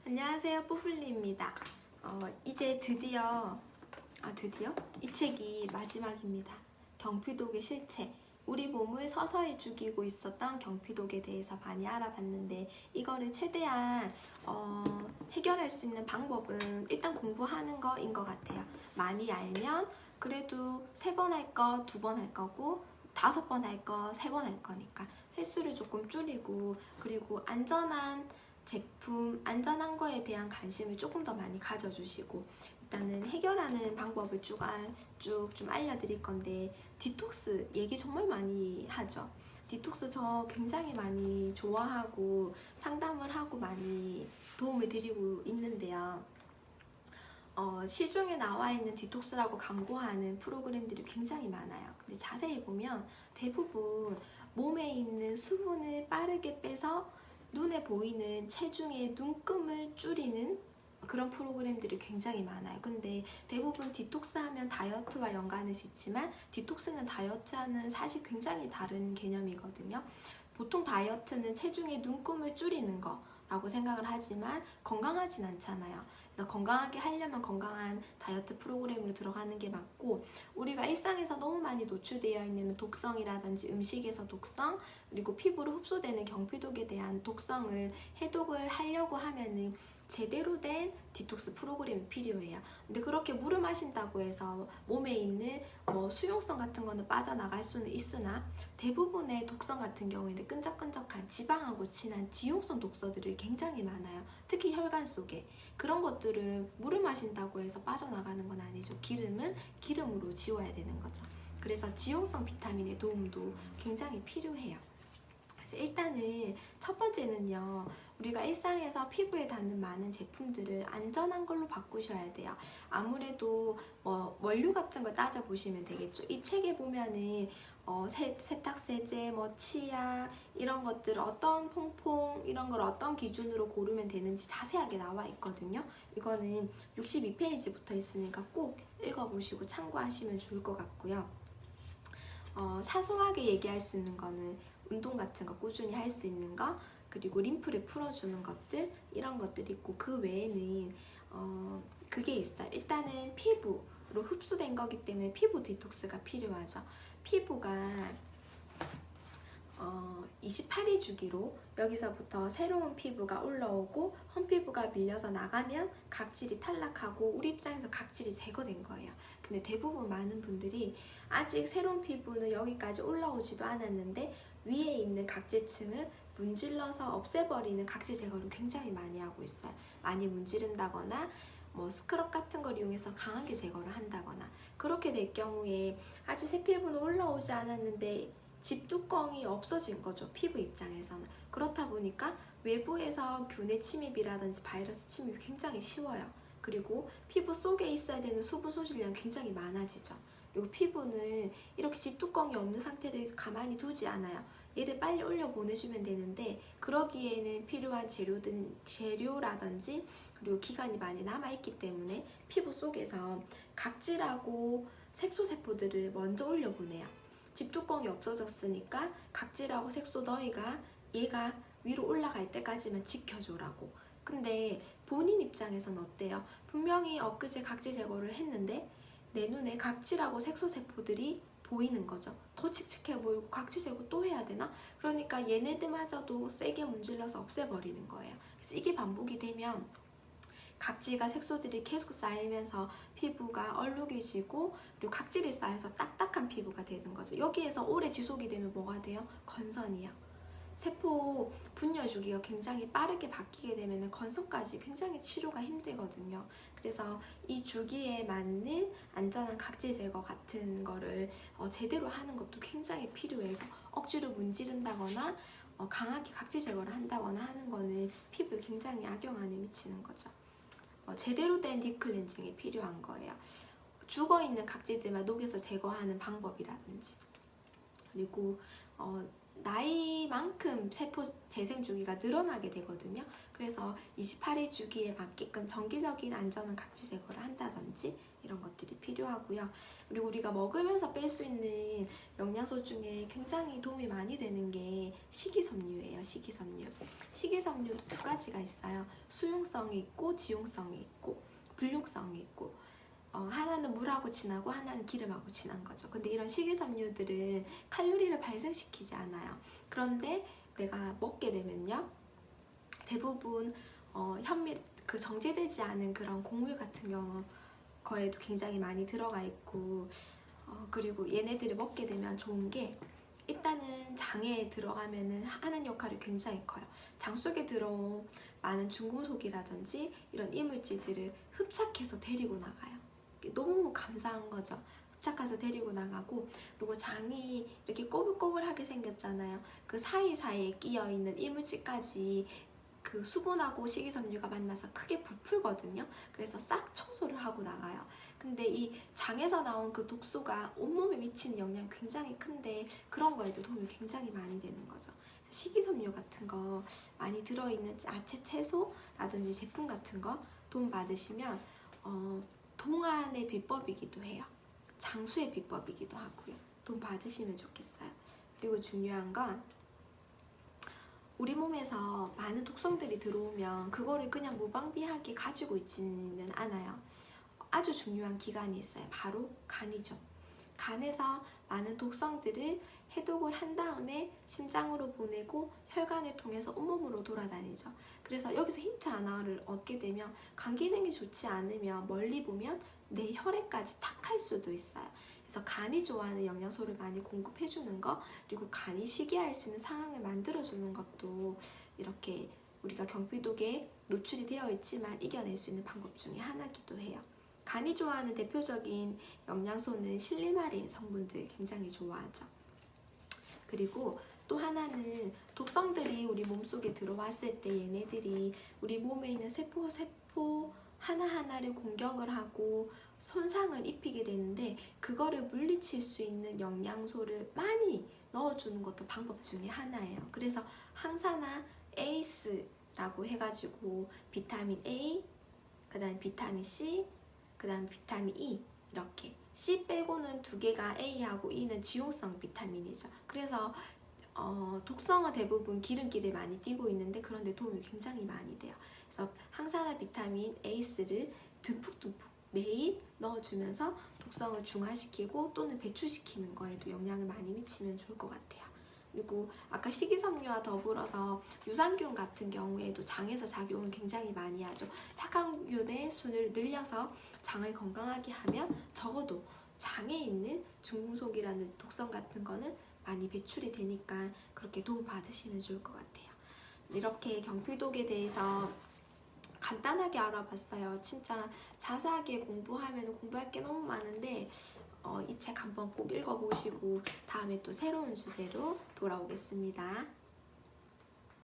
안녕하세요, 뽀플리입니다. 이제 드디어 이 책이 마지막입니다. 경피독의 실체. 우리 몸을 서서히 죽이고 있었던 경피독에 대해서 많이 알아봤는데 이거를 최대한 해결할 수 있는 방법은 일단 공부하는 거인 것 같아요. 많이 알면 그래도 3번 할 거 2번 할 거고 5번 할 거 3번 할 거니까 횟수를 조금 줄이고, 그리고 안전한 제품, 안전한 거에 대한 관심을 조금 더 많이 가져주시고, 일단은 해결하는 방법을 쭉 좀 알려드릴 건데, 디톡스 얘기 정말 많이 하죠. 디톡스 저 굉장히 많이 좋아하고 상담을 하고 많이 도움을 드리고 있는데요. 시중에 나와 있는 디톡스라고 광고하는 프로그램들이 굉장히 많아요. 근데 자세히 보면 대부분 몸에 있는 수분을 빠르게 빼서 눈에 보이는 체중의 눈금을 줄이는 그런 프로그램들이 굉장히 많아요. 근데 대부분 디톡스 하면 다이어트와 연관을 짓지만 디톡스는 다이어트와는 사실 굉장히 다른 개념이거든요. 보통 다이어트는 체중의 눈금을 줄이는 거라고 생각을 하지만 건강하진 않잖아요. 그래서 건강하게 하려면 건강한 다이어트 프로그램으로 들어가는 게 맞고, 우리가 일상에서 너무 많이 노출되어 있는 독성이라든지 음식에서 독성, 그리고 피부로 흡수되는 경피독에 대한 독성을 해독을 하려고 하면은 제대로 된 디톡스 프로그램이 필요해요. 근데 그렇게 물을 마신다고 해서 몸에 있는 수용성 같은 거는 빠져나갈 수는 있으나 대부분의 독성 같은 경우에는 끈적끈적한 지방하고 친한 지용성 독소들이 굉장히 많아요. 특히 혈관 속에. 그런 것들은 물을 마신다고 해서 빠져나가는 건 아니죠. 기름은 기름으로 지워야 되는 거죠. 그래서 지용성 비타민의 도움도 굉장히 필요해요. 그래서 일단은 첫 번째는요, 우리가 일상에서 피부에 닿는 많은 제품들을 안전한 걸로 바꾸셔야 돼요. 아무래도 원료 같은 걸 따져보시면 되겠죠. 이 책에 보면은 세탁세제, 치약 이런 것들 어떤 퐁퐁 이런 걸 어떤 기준으로 고르면 되는지 자세하게 나와 있거든요. 이거는 62페이지부터 있으니까 꼭 읽어보시고 참고하시면 좋을 것 같고요. 사소하게 얘기할 수 있는 거는 운동 같은 거 꾸준히 할 수 있는 거, 그리고 림프를 풀어주는 것들, 이런 것들이 있고, 그 외에는 그게 있어요. 일단은 피부로 흡수된 거기 때문에 피부 디톡스가 필요하죠. 피부가 28일 주기로 여기서부터 새로운 피부가 올라오고 험피부가 밀려서 나가면 각질이 탈락하고 우리 입장에서 각질이 제거된 거예요. 근데 대부분 많은 분들이 아직 새로운 피부는 여기까지 올라오지도 않았는데 위에 있는 각질층을 문질러서 없애버리는 각질 제거를 굉장히 많이 하고 있어요. 많이 문지른다거나 스크럽 같은 걸 이용해서 강하게 제거를 한다거나, 그렇게 될 경우에 아직 새 피부는 올라오지 않았는데 집뚜껑이 없어진 거죠. 피부 입장에서는. 그렇다 보니까 외부에서 균의 침입이라든지 바이러스 침입이 굉장히 쉬워요. 그리고 피부 속에 있어야 되는 수분 소실량이 굉장히 많아지죠. 그리고 피부는 이렇게 집뚜껑이 없는 상태를 가만히 두지 않아요. 얘를 빨리 올려 보내주면 되는데, 그러기에는 필요한 재료라든지 그리고 기간이 많이 남아있기 때문에 피부 속에서 각질하고 색소세포들을 먼저 올려보내요. 집뚜껑이 없어졌으니까 각질하고 색소 너희가 얘가 위로 올라갈 때까지만 지켜줘라고. 근데 본인 입장에서는 어때요? 분명히 엊그제 각질 제거를 했는데 내 눈에 각질하고 색소세포들이 보이는 거죠. 더 칙칙해 보이고 각질 제거 또 해야 되나? 그러니까 얘네들마저도 세게 문질러서 없애버리는 거예요. 그래서 이게 반복이 되면 각질과 색소들이 계속 쌓이면서 피부가 얼룩해지고, 그리고 각질이 쌓여서 딱딱한 피부가 되는 거죠. 여기에서 오래 지속이 되면 뭐가 돼요? 건선이요. 세포 분열 주기가 굉장히 빠르게 바뀌게 되면 건선까지 굉장히 치료가 힘들거든요. 그래서 이 주기에 맞는 안전한 각질 제거 같은 거를 제대로 하는 것도 굉장히 필요해서 억지로 문지른다거나 강하게 각질 제거를 한다거나 하는 거는 피부에 굉장히 악영향을 미치는 거죠. 제대로 된 딥클렌징이 필요한 거예요. 죽어있는 각질들만 녹여서 제거하는 방법이라든지, 그리고 나이만큼 세포 재생 주기가 늘어나게 되거든요. 그래서 28일 주기에 맞게끔 정기적인 안전한 각질 제거를 한다든지 이런 것들이 필요하고요. 그리고 우리가 먹으면서 뺄 수 있는 영양소 중에 굉장히 도움이 많이 되는 게 식이섬유예요. 식이섬유도 두 가지가 있어요. 수용성이 있고 지용성이 있고 불용성이 있고, 하나는 물하고 진하고 하나는 기름하고 진한 거죠. 근데 이런 식이섬유들은 칼로리를 발생시키지 않아요. 그런데 내가 먹게 되면요, 대부분 현미, 그 정제되지 않은 그런 곡물 같은 거에도 굉장히 많이 들어가 있고, 그리고 얘네들을 먹게 되면 좋은 게 일단은 장에 들어가면은 하는 역할이 굉장히 커요. 장 속에 들어온 많은 중금속이라든지 이런 이물질들을 흡착해서 데리고 나가요. 너무 감사한 거죠. 흡착해서 데리고 나가고, 그리고 장이 이렇게 꼬불꼬불하게 생겼잖아요. 그 사이사이에 끼어있는 이물질까지 그 수분하고 식이섬유가 만나서 크게 부풀거든요. 그래서 싹 청소를 하고 나가요. 근데 이 장에서 나온 그 독소가 온몸에 미치는 영향이 굉장히 큰데 그런 거에도 도움이 굉장히 많이 되는 거죠. 식이섬유 같은 거 많이 들어있는 야채 채소라든지 제품 같은 거 도움 받으시면 동안의 비법이기도 해요. 장수의 비법이기도 하고요. 도움 받으시면 좋겠어요. 그리고 중요한 건 우리 몸에서 많은 독성들이 들어오면 그거를 그냥 무방비하게 가지고 있지는 않아요. 아주 중요한 기관이 있어요. 바로 간이죠. 간에서 많은 독성들을 해독을 한 다음에 심장으로 보내고 혈관을 통해서 온몸으로 돌아다니죠. 그래서 여기서 힌트 하나를 얻게 되면 간 기능이 좋지 않으면 멀리 보면 내 혈액까지 탁할 수도 있어요. 그래서 간이 좋아하는 영양소를 많이 공급해주는 거, 그리고 간이 쉬게 할 수 있는 상황을 만들어주는 것도 이렇게 우리가 경피독에 노출이 되어 있지만 이겨낼 수 있는 방법 중에 하나이기도 해요. 간이 좋아하는 대표적인 영양소는 실리마린 성분들 굉장히 좋아하죠. 그리고 또 하나는 독성들이 우리 몸속에 들어왔을 때 얘네들이 우리 몸에 있는 세포 하나하나를 공격을 하고 손상을 입히게 되는데, 그거를 물리칠 수 있는 영양소를 많이 넣어주는 것도 방법 중에 하나예요. 그래서 항산화 에이스라고 해가지고 비타민 A, 그 다음 비타민 C, 그 다음 비타민 E, 이렇게 C 빼고는 두 개가 A하고 E는 지용성 비타민이죠. 그래서 독성은 대부분 기름기를 많이 띠고 있는데 그런데 도움이 굉장히 많이 돼요. 그래서 항산화 비타민 에이스를 듬뿍듬뿍 매일 넣어주면서 독성을 중화시키고 또는 배출시키는 거에도 영향을 많이 미치면 좋을 것 같아요. 그리고 아까 식이섬유와 더불어서 유산균 같은 경우에도 장에서 작용을 굉장히 많이 하죠. 착각균의 수를 늘려서 장을 건강하게 하면 적어도 장에 있는 중금속이라는 독성 같은 거는 많이 배출이 되니까 그렇게 도움 받으시면 좋을 것 같아요. 이렇게 경피독에 대해서 간단하게 알아봤어요. 진짜 자세하게 공부하면 공부할 게 너무 많은데 이 책 한번 꼭 읽어보시고 다음에 또 새로운 주제로 돌아오겠습니다.